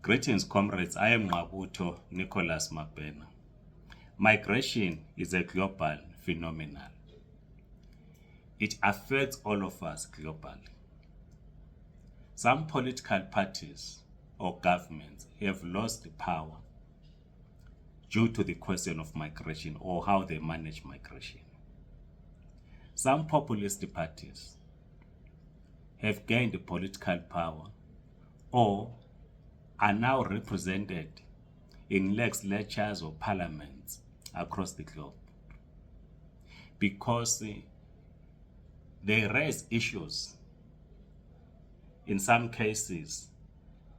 Greetings, comrades. I am Ngqabutho Nicholas Mabena. Migration is a global phenomenon. It affects all of us globally. Some political parties or governments have lost the power due to the question of migration or how they manage migration. Some populist parties have gained political power or are now represented in legislatures or parliaments across the globe because they raise issues in some cases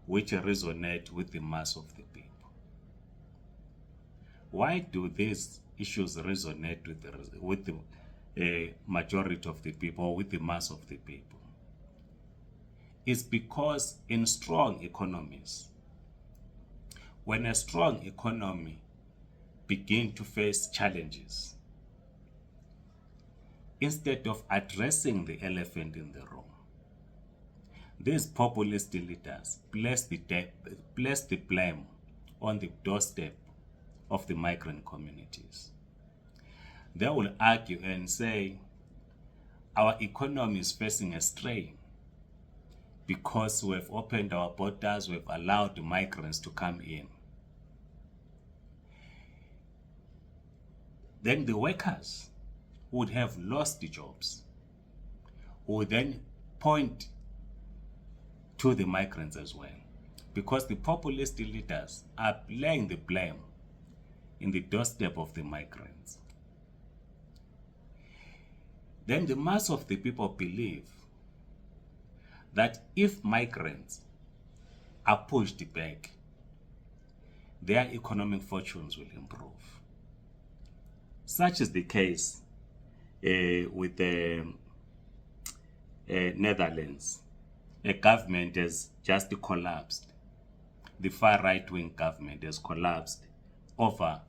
which resonate with the mass of the people. Why do these issues resonate with the majority of the people or with the mass of the people? It's because in strong economies, when a strong economy begins to face challenges, instead of addressing the elephant in the room, these populist leaders place the blame on the doorstep of the migrant communities. They will argue and say, our economy is facing a strain because we have opened our borders, we have allowed the migrants to come in. Then the workers would have lost the jobs, would then point to the migrants as well, because the populist leaders are laying the blame in the doorstep of the migrants. Then the mass of the people believe that if migrants are pushed back, their economic fortunes will improve. Such is the case with the Netherlands. A government has just collapsed. The far right-wing government has collapsed over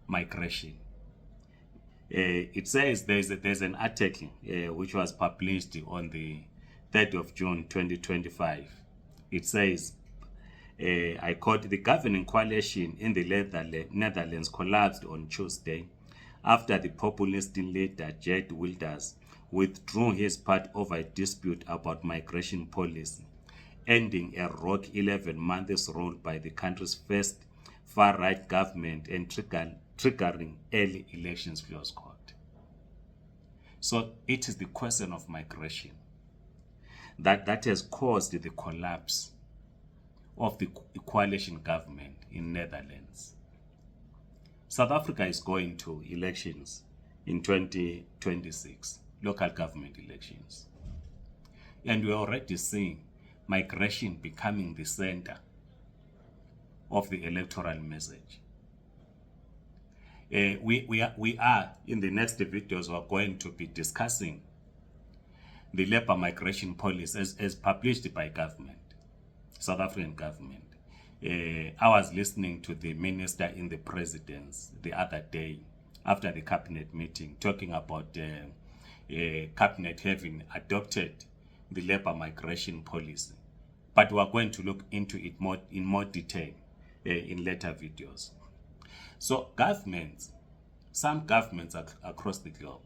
migration. It says there's an article which was published on the 3rd of June 2025. It says, I quote, the governing coalition in the Netherlands collapsed on Tuesday after the populist leader Geert Wilders withdrew his part over a dispute about migration policy, ending a rocky 11 months rule by the country's first far-right government and triggering early elections, close quote. So it is the question of migration that has caused the collapse of the coalition government in Netherlands. South Africa is going to elections in 2026, local government elections. And we're already seeing migration becoming the center of the electoral message. We are, in the next videos, we're going to be discussing the labor migration policy as published by government, South African government. I was listening to the minister in the presidency the other day after the cabinet meeting, talking about cabinet having adopted the labor migration policy. But we're going to look into it in more detail in later videos. So governments, some governments across the globe,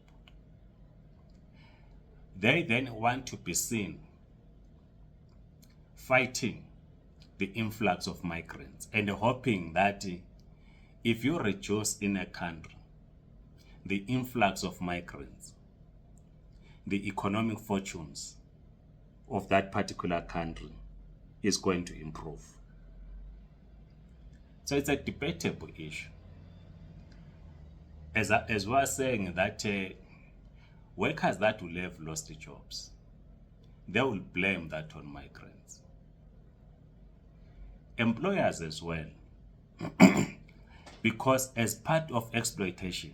they then want to be seen fighting the influx of migrants and hoping that if you reduce in a country the influx of migrants, the economic fortunes of that particular country is going to improve. So it's a debatable issue. As we are saying that workers that will have lost their jobs, they will blame that on migrants. Employers as well, because as part of exploitation,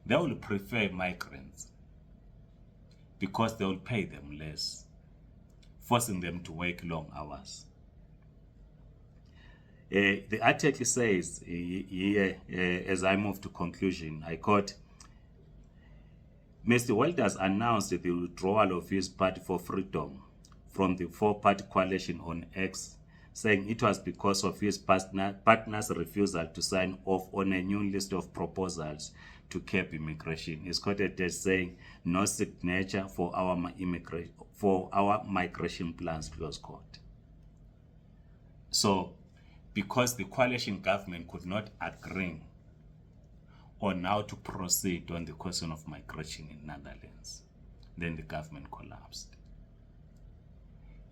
they will prefer migrants because they will pay them less, forcing them to work long hours. The article says here, as I move to conclusion, I quote, Mr. Wilders announced the withdrawal of his Party for Freedom from the four-party coalition on X, saying it was because of his partner's refusal to sign off on a new list of proposals to curb immigration. He's quoted as saying, "No signature for our migration plans," close quote. So, because the coalition government could not agree on how to proceed on the question of migration in Netherlands, then the government collapsed.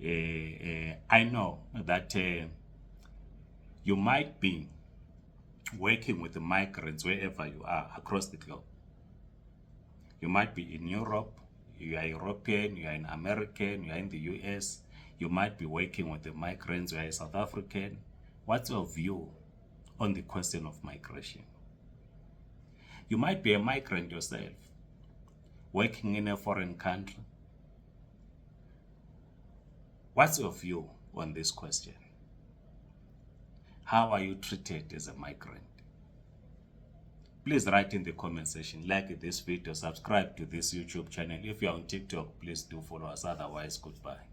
I know that you might be working with the migrants wherever you are across the globe. You might be in Europe, you are European, you are an American, you are in the US. You might be working with the migrants, you are a South African. What's your view on the question of migration? You might be a migrant yourself, working in a foreign country. What's your view on this question? How are you treated as a migrant? Please write in the comment section, like this video, subscribe to this YouTube channel. If you're on TikTok, please do follow us. Otherwise, goodbye.